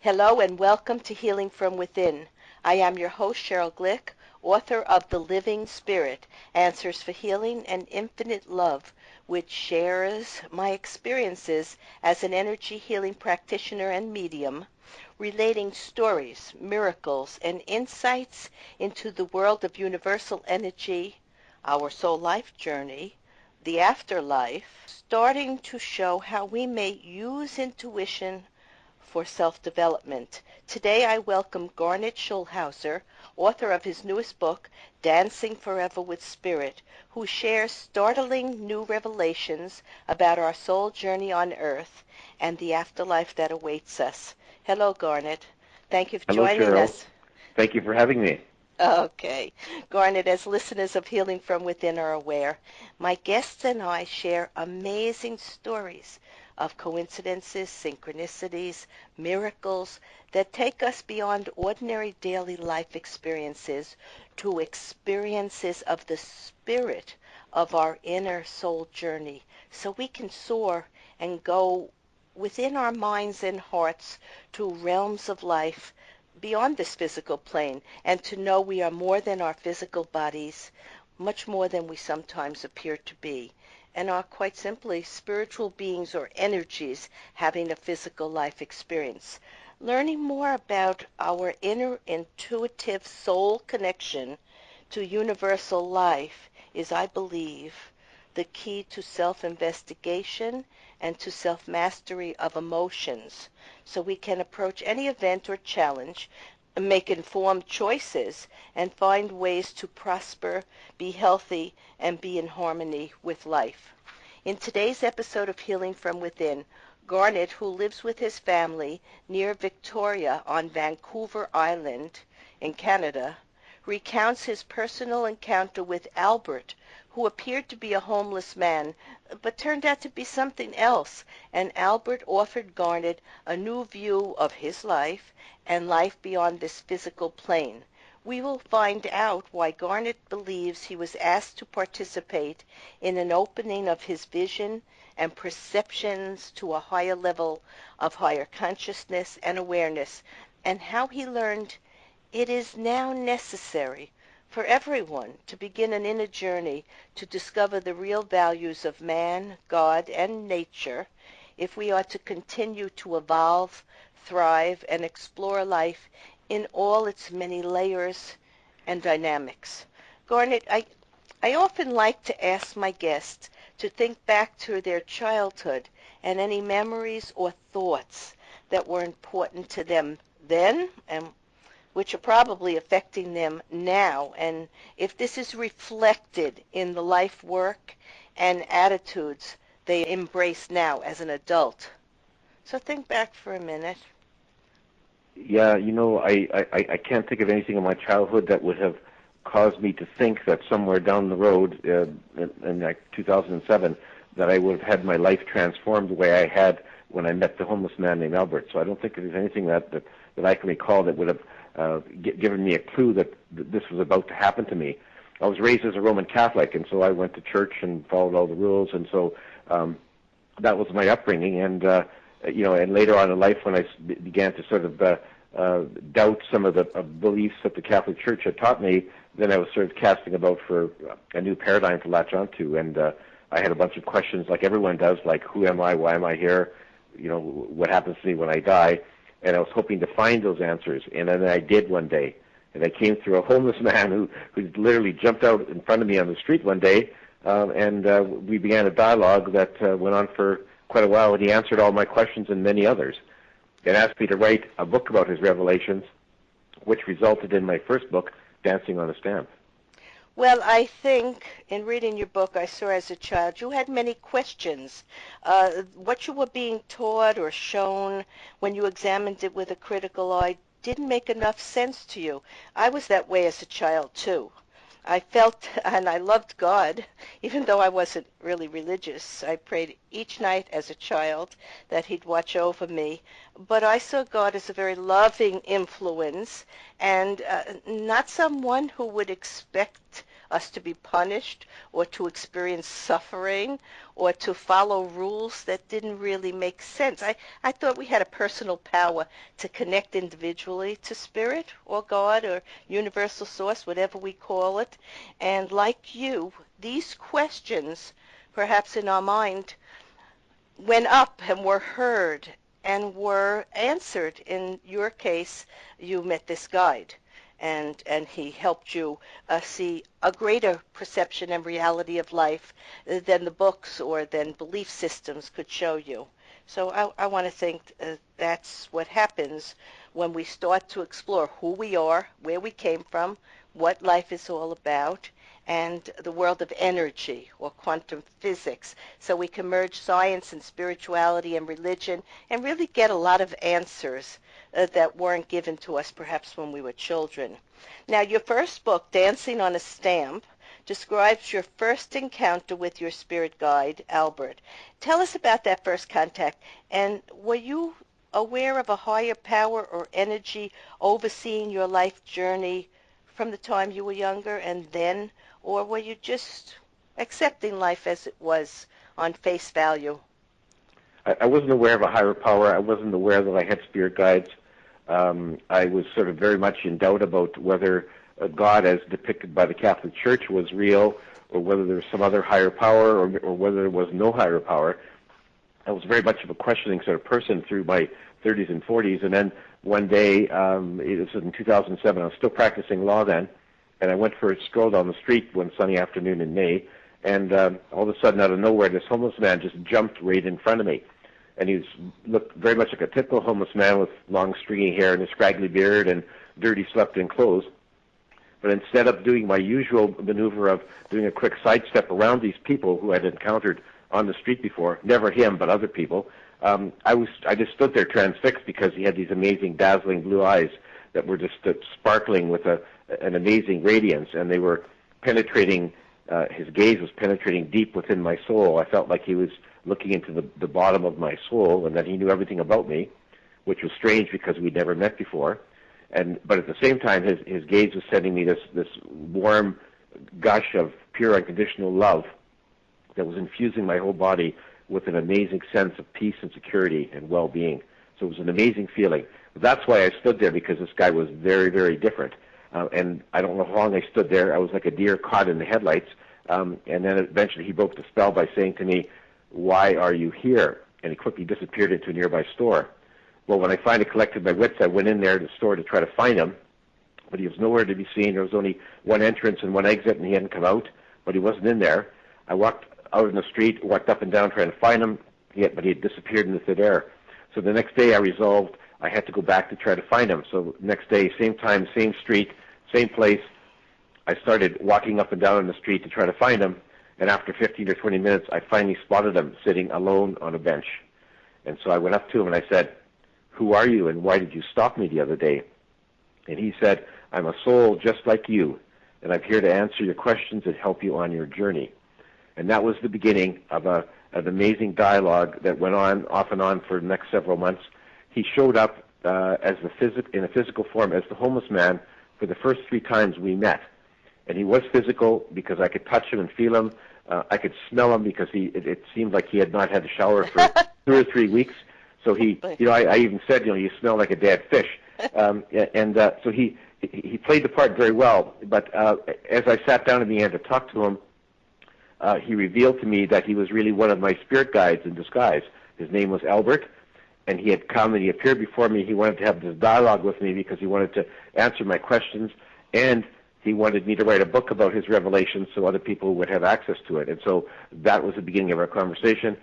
Hello and welcome to Healing from Within. I am your host, Sheryl Glick, author of The Living Spirit, Answers for Healing and Infinite Love, which shares my experiences as an energy healing practitioner and medium, relating stories, miracles, and insights into the world of universal energy, our soul life journey, the afterlife, starting to show how we may use intuition for self-development. Today I welcome Garnet Schulhauser, author of his newest book, Dancing Forever with Spirit, who shares startling new revelations about our soul journey on earth and the afterlife that awaits us. Hello, Garnet. Thank you for Hello, joining Sheryl. us. Thank you for having me. Okay. Garnet, as listeners of Healing from Within are aware, my guests and I share amazing stories of coincidences, synchronicities, miracles that take us beyond ordinary daily life experiences to experiences of the spirit of our inner soul journey, so we can soar and go within our minds and hearts to realms of life beyond this physical plane, and to know we are more than our physical bodies, much more than we sometimes appear to be, and are quite simply spiritual beings or energies having a physical life experience. Learning more about our inner intuitive soul connection to universal life is, I believe, the key to self-investigation and to self-mastery of emotions, so we can approach any event or challenge, make informed choices, and find ways to prosper, be healthy, and be in harmony with life. In today's episode of Healing from Within, Garnet, who lives with his family near Victoria on Vancouver Island in Canada, recounts his personal encounter with Albert, who appeared to be a homeless man, but turned out to be something else, and Albert offered Garnet a new view of his life and life beyond this physical plane. We will find out why Garnet believes he was asked to participate in an opening of his vision and perceptions to a higher level of higher consciousness and awareness, and how he learned it is now necessary for everyone to begin an inner journey to discover the real values of man, God, and nature if we are to continue to evolve, thrive, and explore life in all its many layers and dynamics. Garnet, I often like to ask my guests to think back to their childhood and any memories or thoughts that were important to them then and which are probably affecting them now, and if this is reflected in the life work and attitudes they embrace now as an adult. So think back for a minute. Yeah, I can't think of anything in my childhood that would have caused me to think that somewhere down the road, in like 2007, that I would have had my life transformed the way I had when I met the homeless man named Albert. So I don't think there's anything that I can recall that would have given me a clue that this was about to happen to me. I was raised as a Roman Catholic, and so I went to church and followed all the rules, and so that was my upbringing. And later on in life, when I began to sort of doubt some of the beliefs that the Catholic Church had taught me, then I was sort of casting about for a new paradigm to latch onto. And I had a bunch of questions, like everyone does, like who am I, why am I here, what happens to me when I die. And I was hoping to find those answers, and then I did one day. And I came through a homeless man who literally jumped out in front of me on the street one day, and we began a dialogue that went on for quite a while, and he answered all my questions and many others, and asked me to write a book about his revelations, which resulted in my first book, Dancing on a Stamp. Well, I think in reading your book, I saw as a child you had many questions. What you were being taught or shown when you examined it with a critical eye didn't make enough sense to you. I was that way as a child, too. I felt and I loved God, even though I wasn't really religious. I prayed each night as a child that he'd watch over me. But I saw God as a very loving influence and not someone who would expect us to be punished or to experience suffering or to follow rules that didn't really make sense. I thought we had a personal power to connect individually to spirit or God or universal source, whatever we call it. And like you, these questions, perhaps in our mind, went up and were heard and were answered. In your case, you met this guide, and he helped you see a greater perception and reality of life than the books or than belief systems could show you. So I want to think that's what happens when we start to explore who we are, where we came from, what life is all about, and the world of energy or quantum physics. So we can merge science and spirituality and religion and really get a lot of answers that weren't given to us perhaps when we were children. Now, your first book, Dancing on a Stamp, describes your first encounter with your spirit guide, Albert. Tell us about that first contact, and were you aware of a higher power or energy overseeing your life journey from the time you were younger and then, or were you just accepting life as it was on face value? I wasn't aware of a higher power. I wasn't aware that I had spirit guides. I was sort of very much in doubt about whether God, as depicted by the Catholic Church, was real, or whether there was some other higher power, or whether there was no higher power. I was very much of a questioning sort of person through my 30s and 40s, and then one day, it was in 2007, I was still practicing law then, and I went for a stroll down the street one sunny afternoon in May, and all of a sudden, out of nowhere, this homeless man just jumped right in front of me. And he looked very much like a typical homeless man with long stringy hair and a scraggly beard and dirty slept-in clothes. But instead of doing my usual maneuver of doing a quick sidestep around these people who I'd encountered on the street before, never him but other people, I just stood there transfixed because he had these amazing, dazzling blue eyes that were just sparkling with an amazing radiance, and they were penetrating. His gaze was penetrating deep within my soul. I felt like he was looking into the bottom of my soul, and that he knew everything about me, which was strange because we'd never met before. But at the same time, his gaze was sending me this warm gush of pure unconditional love that was infusing my whole body with an amazing sense of peace and security and well-being. So it was an amazing feeling. That's why I stood there, because this guy was very, very different. And I don't know how long I stood there. I was like a deer caught in the headlights. And then eventually he broke the spell by saying to me, "Why are you here?" And he quickly disappeared into a nearby store. Well, when I finally collected my wits, I went in there to the store to try to find him, but he was nowhere to be seen. There was only one entrance and one exit, and he hadn't come out, but he wasn't in there. I walked out in the street, walked up and down trying to find him, but he had disappeared in the thin air. So the next day I resolved I had to go back to try to find him. So next day, same time, same street, same place, I started walking up and down in the street to try to find him. And after 15 or 20 minutes, I finally spotted him sitting alone on a bench. And so I went up to him and I said, "Who are you, and why did you stop me the other day?" And he said, "I'm a soul just like you, and I'm here to answer your questions and help you on your journey." And that was the beginning of an amazing dialogue that went on, off and on, for the next several months. He showed up in a physical form as the homeless man for the first 3 times we met. And he was physical because I could touch him and feel him. I could smell him because it seemed like he had not had a shower for 2 or 3 weeks. So I even said, you smell like a dead fish. So he played the part very well. But as I sat down in the end to talk to him, he revealed to me that he was really one of my spirit guides in disguise. His name was Albert, and he had come and he appeared before me. He wanted to have this dialogue with me because he wanted to answer my questions, and he wanted me to write a book about his revelations so other people would have access to it. And so that was the beginning of our conversation.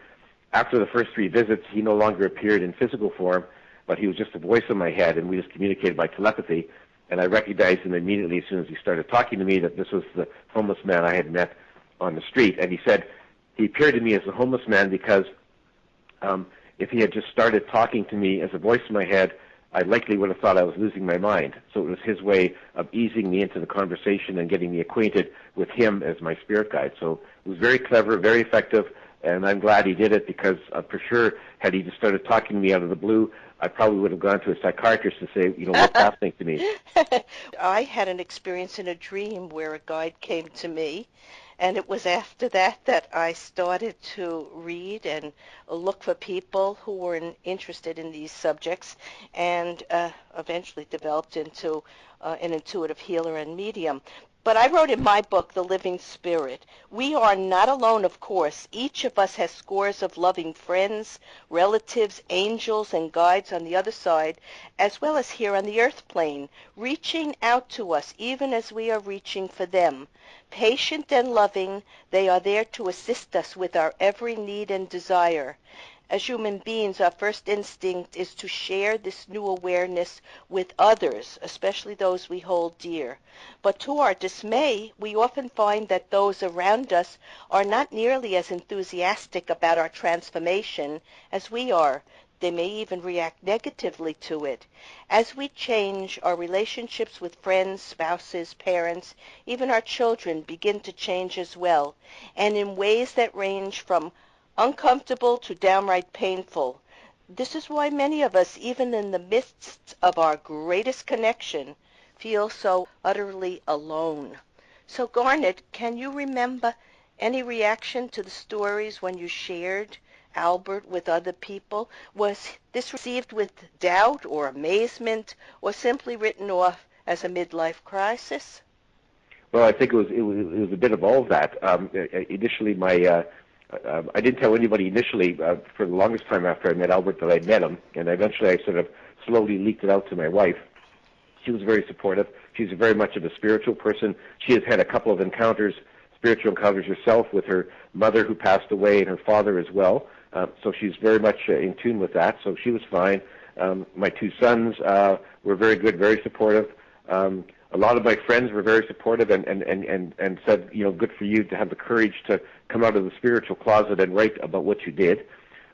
After the first 3 visits, he no longer appeared in physical form, but he was just a voice in my head, and we just communicated by telepathy. And I recognized him immediately as soon as he started talking to me that this was the homeless man I had met on the street. And he said he appeared to me as a homeless man because if he had just started talking to me as a voice in my head, I likely would have thought I was losing my mind. So it was his way of easing me into the conversation and getting me acquainted with him as my spirit guide. So it was very clever, very effective, And I'm glad he did it, because for sure, had he just started talking to me out of the blue, I probably would have gone to a psychiatrist to say, what's happening to me. I had an experience in a dream where a guide came to me, and it was after that I started to read and look for people who were interested in these subjects, and eventually developed into an intuitive healer and medium. But I wrote in my book, The Living Spirit, we are not alone, of course. Each of us has scores of loving friends, relatives, angels, and guides on the other side, as well as here on the earth plane, reaching out to us even as we are reaching for them. Patient and loving, they are there to assist us with our every need and desire. As human beings, our first instinct is to share this new awareness with others, especially those we hold dear. But to our dismay, we often find that those around us are not nearly as enthusiastic about our transformation as we are. They may even react negatively to it. As we change, our relationships with friends, spouses, parents, even our children begin to change as well, and in ways that range from uncomfortable to downright painful. This is why many of us, even in the midst of our greatest connection, feel so utterly alone. So, Garnet, can you remember any reaction to the stories when you shared Albert with other people? Was this received with doubt or amazement, or simply written off as a midlife crisis? Well, I think it was a bit of all of that. Initially, I didn't tell anybody initially for the longest time after I met Albert that I'd met him, and eventually I sort of slowly leaked it out to my wife. She was very supportive. She's very much of a spiritual person. She has had a couple of spiritual encounters herself, with her mother who passed away and her father as well. So she's very much in tune with that. So she was fine. My two sons were very good, very supportive. A lot of my friends were very supportive and said, good for you to have the courage to come out of the spiritual closet and write about what you did.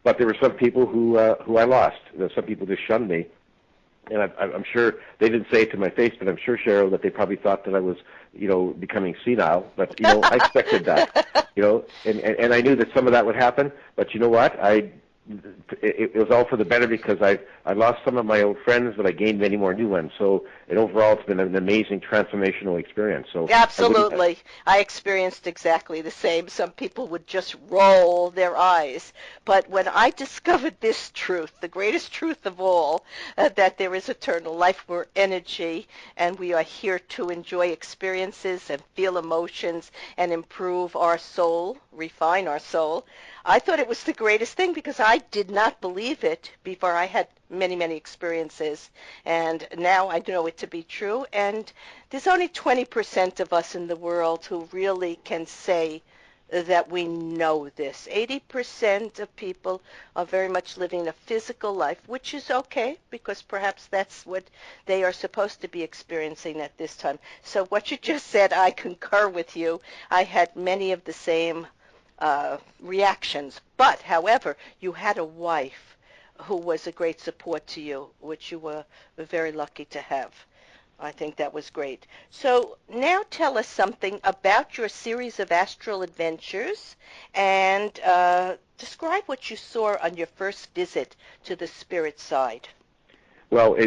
But there were some people who I lost. Some people just shunned me. And I'm sure they didn't say it to my face, but I'm sure, Sheryl, that they probably thought that I was, becoming senile. But, I expected that, and I knew that some of that would happen. But you know what? It was all for the better, because I lost some of my old friends, but I gained many more new ones. So, and overall, it's been an amazing transformational experience. So Absolutely. I experienced exactly the same. Some people would just roll their eyes. But when I discovered this truth, the greatest truth of all, that there is eternal life, we're energy, and we are here to enjoy experiences and feel emotions and improve our soul, refine our soul, I thought it was the greatest thing, because I did not believe it before I had many, many experiences, and now I know it to be true. And there's only 20% of us in the world who really can say that we know this. 80% of people are very much living a physical life, which is okay, because perhaps that's what they are supposed to be experiencing at this time. So what you just said, I concur with you. I had many of the same reactions. But, however, you had a wife who was a great support to you, which you were very lucky to have. I think that was great. So now tell us something about your series of astral adventures, and describe what you saw on your first visit to the spirit side. Well,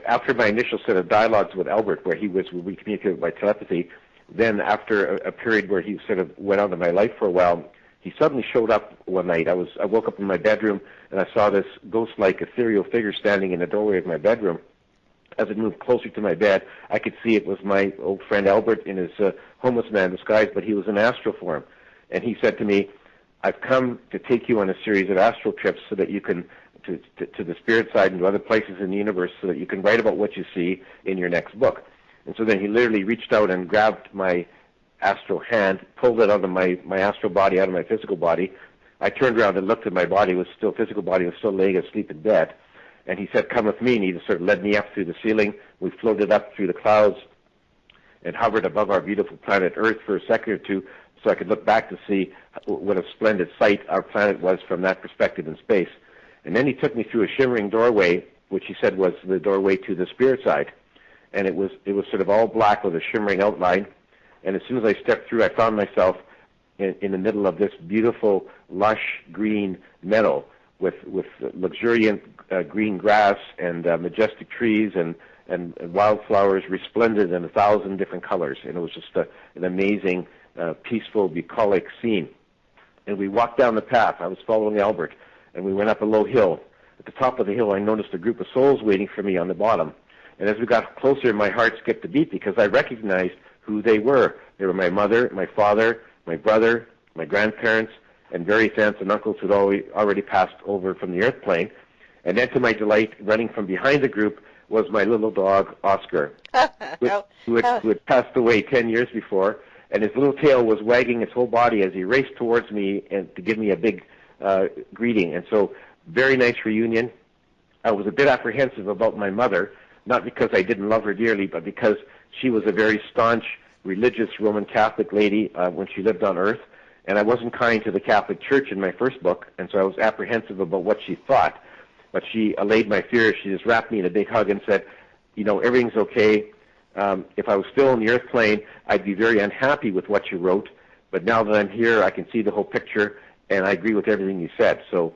after my initial set of dialogues with Albert, where we communicated by telepathy, then after a period where he sort of went out of my life for a while, he suddenly showed up one night. I woke up in my bedroom, and I saw this ghost-like ethereal figure standing in the doorway of my bedroom. As it moved closer to my bed, I could see it was my old friend Albert in his homeless man disguise, but he was in astral form. And he said to me, I've come to take you on a series of astral trips so that you can, to the spirit side and to other places in the universe, so that you can write about what you see in your next book. And so then he literally reached out and grabbed my astral hand, pulled it out of my astral body, out of my physical body. I turned around and looked at my body, physical body was still laying asleep in bed. And he said, come with me, and he just sort of led me up through the ceiling. We floated up through the clouds and hovered above our beautiful planet Earth for a second or two, so I could look back to see what a splendid sight our planet was from that perspective in space. And then he took me through a shimmering doorway, which he said was the doorway to the spirit side. And it was sort of all black with a shimmering outline. And as soon as I stepped through, I found myself in the middle of this beautiful, lush green meadow with luxuriant green grass and majestic trees and wildflowers resplendent in 1,000 different colors. And it was just an amazing, peaceful, bucolic scene. And we walked down the path. I was following Albert, and we went up a low hill. At the top of the hill, I noticed a group of souls waiting for me on the bottom. And as we got closer, my heart skipped a beat because I recognized who they were. They were my mother, my father, my brother, my grandparents, and various aunts and uncles who had already passed over from the earth plane. And then to my delight, running from behind the group was my little dog, Oscar, who had passed away 10 years before. And his little tail was wagging his whole body as he raced towards me and to give me a big greeting. And so, very nice reunion. I was a bit apprehensive about my mother, not because I didn't love her dearly, but because she was a very staunch, religious Roman Catholic lady when she lived on Earth, and I wasn't kind to the Catholic Church in my first book, and so I was apprehensive about what she thought. But she allayed my fears. She just wrapped me in a big hug and said, you know, everything's okay. If I was still on the Earth plane, I'd be very unhappy with what you wrote, but now that I'm here, I can see the whole picture, and I agree with everything you said. So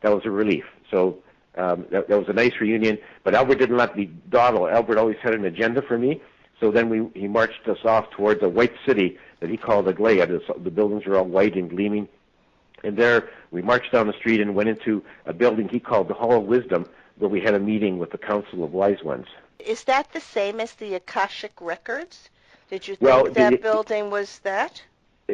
that was a relief. So that was a nice reunion, but Albert didn't let me dawdle. Albert always had an agenda for me. So then he marched us off towards a white city that he called a Glick. The buildings were all white and gleaming. And there we marched down the street and went into a building he called the Hall of Wisdom, where we had a meeting with the Council of Wise Ones. Is that the same as the Akashic Records? Did you think that building was that?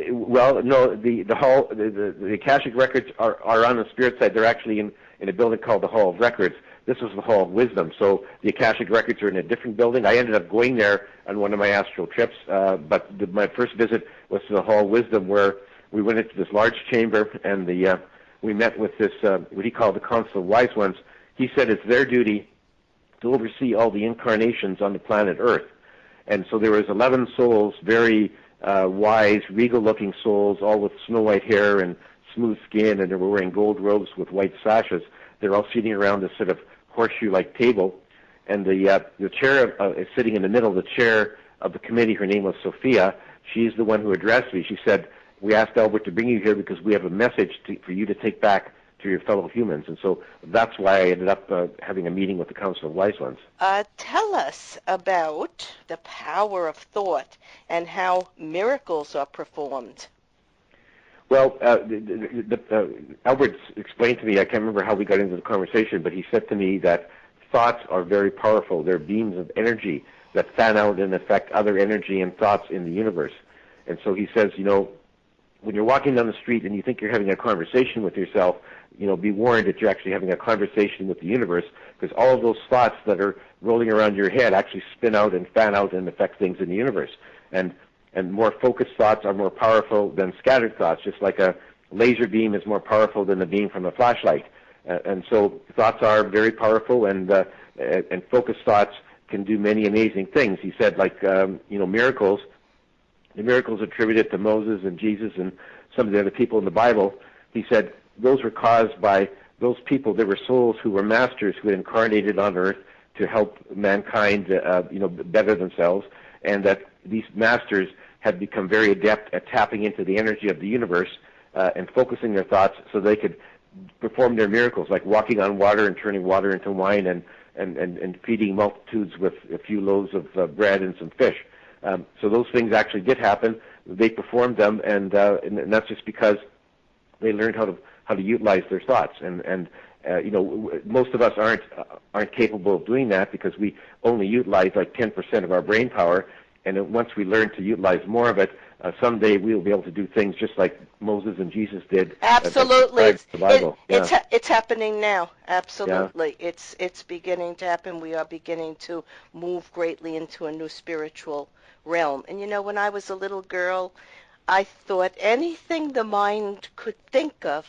Well, no. The hall, the Akashic Records are on the spirit side. They're actually in a building called the Hall of Records. This was the Hall of Wisdom. So the Akashic Records are in a different building. I ended up going there on one of my astral trips, but my first visit was to the Hall of Wisdom, where we went into this large chamber, and we met with this what he called the Council of Wise Ones. He said it's their duty to oversee all the incarnations on the planet Earth. And so there was 11 souls, very wise, regal-looking souls, all with snow white hair and smooth skin, and they were wearing gold robes with white sashes. They're all sitting around this sort of horseshoe-like table, and the chair is sitting in the middle. The chair of the committee, her name was Sophia. She's the one who addressed me. She said, "We asked Albert to bring you here because we have a message for you to take back to your fellow humans." And so that's why I ended up having a meeting with the Council of Wise Ones. Tell us about the power of thought and how miracles are performed. Well, Albert explained to me, I can't remember how we got into the conversation, but he said to me that thoughts are very powerful. They're beams of energy that fan out and affect other energy and thoughts in the universe. And so he says, you know, when you're walking down the street and you think you're having a conversation with yourself, you know, be warned that you're actually having a conversation with the universe, because all of those thoughts that are rolling around your head actually spin out and fan out and affect things in the universe. And more focused thoughts are more powerful than scattered thoughts, just like a laser beam is more powerful than the beam from a flashlight. And so thoughts are very powerful, and focused thoughts can do many amazing things. He said, like, you know, miracles, the miracles attributed to Moses and Jesus and some of the other people in the Bible, he said those were caused by those people. There were souls who were masters who had incarnated on earth to help mankind, you know, better themselves, and that these masters had become very adept at tapping into the energy of the universe and focusing their thoughts so they could perform their miracles, like walking on water and turning water into wine and feeding multitudes with a few loaves of bread and some fish. So those things actually did happen. They performed them, and that's just because they learned how to utilize their thoughts. And you know, most of us aren't capable of doing that because we only utilize like 10% of our brain power. And then once we learn to utilize more of it, someday we'll be able to do things just like Moses and Jesus did. Absolutely, the Bible. It's happening now. Absolutely, Yeah. It's beginning to happen. We are beginning to move greatly into a new spiritual realm. And you know, when I was a little girl, I thought anything the mind could think of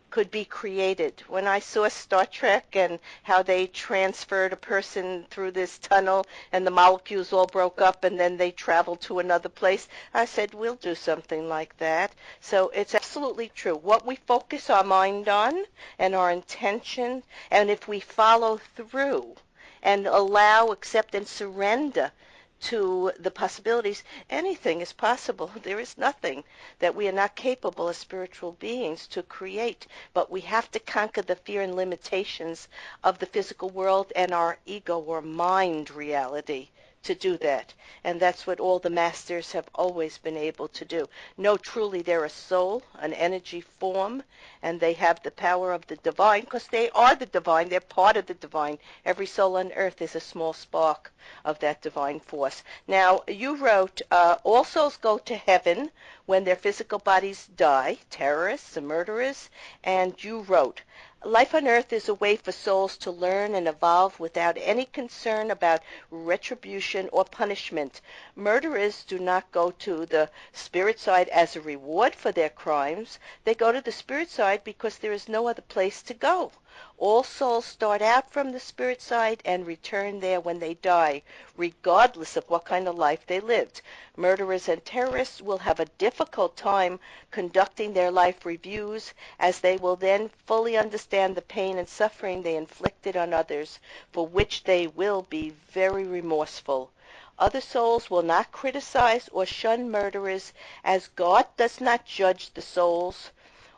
could be created. When I saw Star Trek and how they transferred a person through this tunnel and the molecules all broke up and then they traveled to another place, I said, we'll do something like that. So it's absolutely true. What we focus our mind on and our intention, and if we follow through and allow, accept, and surrender to the possibilities, anything is possible. There is nothing that we are not capable as spiritual beings to create, but we have to conquer the fear and limitations of the physical world and our ego or mind reality to do that. And that's what all the masters have always been able to do. No, truly they're a soul, an energy form, and they have the power of the divine because they are the divine. They're part of the divine. Every soul on earth is a small spark of that divine force. Now, you wrote, all souls go to heaven when their physical bodies die, terrorists and murderers, and you wrote, life on earth is a way for souls to learn and evolve without any concern about retribution or punishment. Murderers do not go to the spirit side as a reward for their crimes. They go to the spirit side because there is no other place to go. All souls start out from the spirit side and return there when they die, regardless of what kind of life they lived. Murderers and terrorists will have a difficult time conducting their life reviews, as they will then fully understand the pain and suffering they inflicted on others, for which they will be very remorseful. Other souls will not criticize or shun murderers, as God does not judge the souls.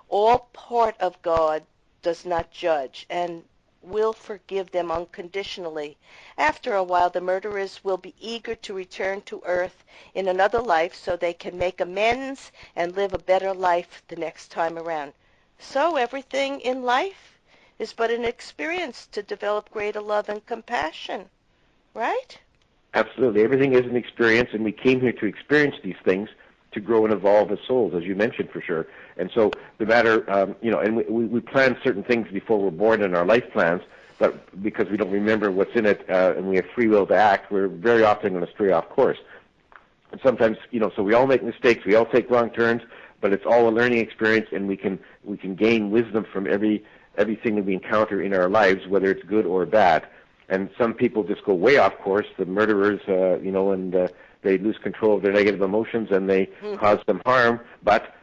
All part of God does not judge and will forgive them unconditionally. After a while, the murderers will be eager to return to earth in another life so they can make amends and live a better life the next time around. So everything in life is but an experience to develop greater love and compassion, right? Absolutely. Everything is an experience, and we came here to experience these things to grow and evolve as souls, as you mentioned, for sure. And so the matter, and we plan certain things before we're born in our life plans, but because we don't remember what's in it and we have free will to act, we're very often going to stray off course. And sometimes, so we all make mistakes, we all take wrong turns, but it's all a learning experience, and we can gain wisdom from everything that we encounter in our lives, whether it's good or bad. And some people just go way off course, the murderers, and they lose control of their negative emotions and they cause them harm. But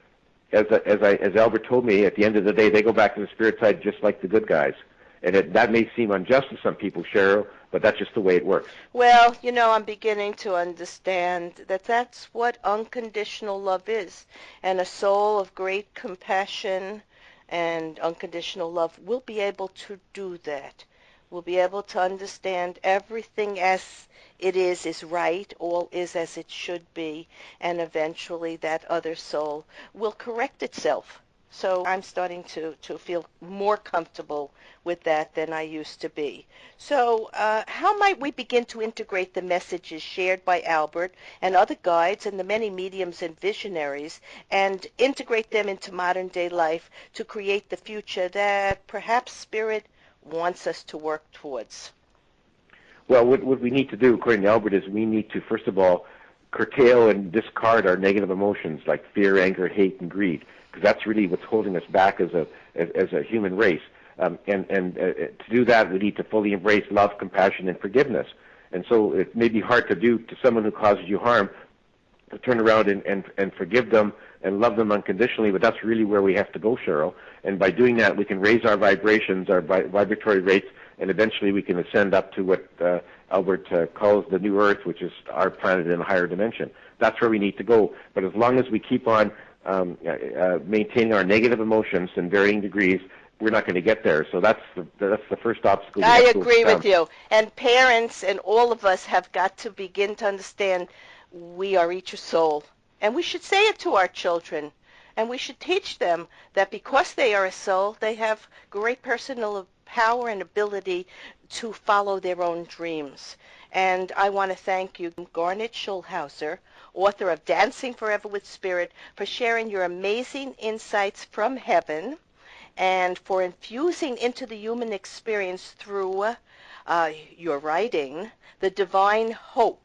as Albert told me, at the end of the day, they go back to the spirit side just like the good guys. And that may seem unjust to some people, Sheryl, but that's just the way it works. Well, I'm beginning to understand that that's what unconditional love is. And a soul of great compassion and unconditional love will be able to do that. Will be able to understand everything as it is right, all is as it should be, and eventually that other soul will correct itself. So I'm starting to feel more comfortable with that than I used to be. So how might we begin to integrate the messages shared by Albert and other guides and the many mediums and visionaries and integrate them into modern day life to create the future that perhaps Spirit wants us to work towards? Well, what we need to do, according to Albert, is we need to, first of all, curtail and discard our negative emotions like fear, anger, hate, and greed, because that's really what's holding us back as a human race. And to do that, we need to fully embrace love, compassion, and forgiveness. And so it may be hard to do to someone who causes you harm, to turn around and forgive them and love them unconditionally, but that's really where we have to go, Sheryl. And by doing that, we can raise our vibrations, our vibratory rates, and eventually we can ascend up to what Albert calls the new Earth, which is our planet in a higher dimension. That's where we need to go. But as long as we keep on maintaining our negative emotions in varying degrees, we're not going to get there. So that's the first obstacle. I agree with you. And parents and all of us have got to begin to understand we are each a soul. And we should say it to our children. And we should teach them that because they are a soul, they have great personal power and ability to follow their own dreams. And I want to thank you, Garnet Schulhauser, author of Dancing Forever with Spirit, for sharing your amazing insights from heaven and for infusing into the human experience through your writing the divine hope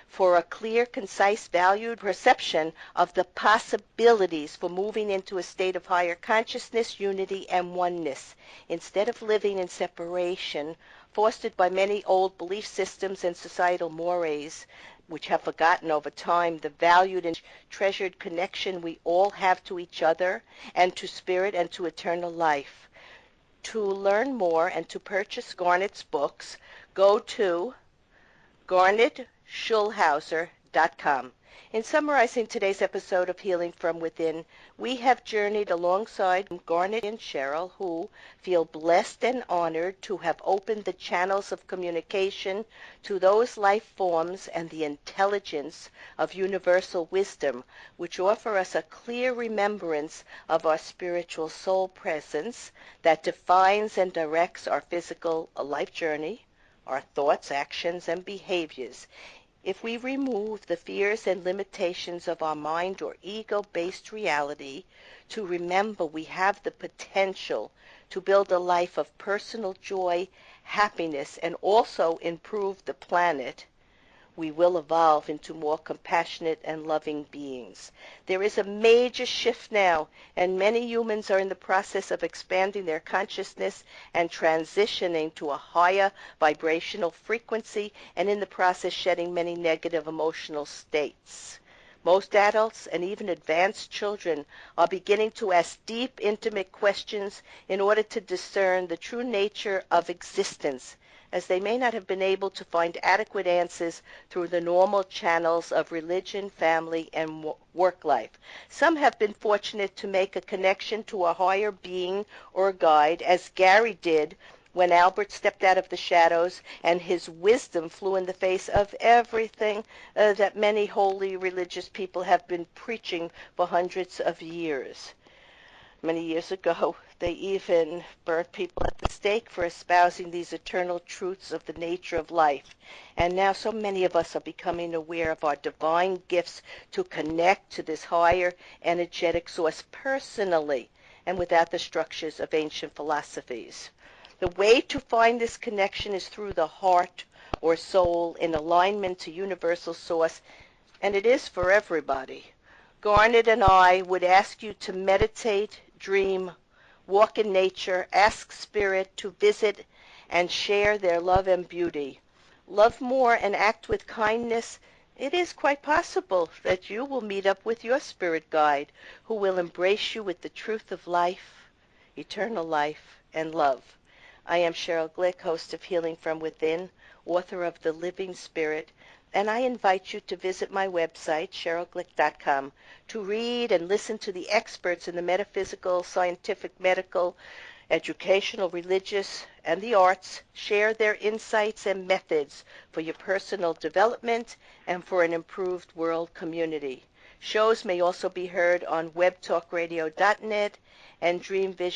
for a clear, concise, valued perception of the possibilities for moving into a state of higher consciousness, unity, and oneness, instead of living in separation, fostered by many old belief systems and societal mores, which have forgotten over time the valued and treasured connection we all have to each other and to spirit and to eternal life. To learn more and to purchase Garnet's books, go to Garnet Schulhauser.com. In summarizing today's episode of Healing from Within, we have journeyed alongside Garnet and Sheryl, who feel blessed and honored to have opened the channels of communication to those life forms and the intelligence of universal wisdom, which offer us a clear remembrance of our spiritual soul presence that defines and directs our physical life journey, our thoughts, actions, and behaviors. If we remove the fears and limitations of our mind or ego-based reality, to remember we have the potential to build a life of personal joy, happiness, and also improve the planet, we will evolve into more compassionate and loving beings. There is a major shift now, and many humans are in the process of expanding their consciousness and transitioning to a higher vibrational frequency, and in the process shedding many negative emotional states. Most adults and even advanced children are beginning to ask deep, intimate questions in order to discern the true nature of existence, as they may not have been able to find adequate answers through the normal channels of religion, family, and work life. Some have been fortunate to make a connection to a higher being or guide, as Gary did when Albert stepped out of the shadows and his wisdom flew in the face of everything that many holy religious people have been preaching for hundreds of years. Many years ago, they even burnt people at the stake for espousing these eternal truths of the nature of life. And now so many of us are becoming aware of our divine gifts to connect to this higher energetic source personally and without the structures of ancient philosophies. The way to find this connection is through the heart or soul in alignment to universal source, and it is for everybody. Garnet and I would ask you to meditate, dream, walk in nature, ask Spirit to visit and share their love and beauty. Love more and act with kindness. It is quite possible that you will meet up with your spirit guide, who will embrace you with the truth of life, eternal life, and love. I am Sheryl Glick, host of Healing from Within, author of The Living Spirit, and I invite you to visit my website, SherylGlick.com, to read and listen to the experts in the metaphysical, scientific, medical, educational, religious, and the arts share their insights and methods for your personal development and for an improved world community. Shows may also be heard on webtalkradio.net and Dream Vision.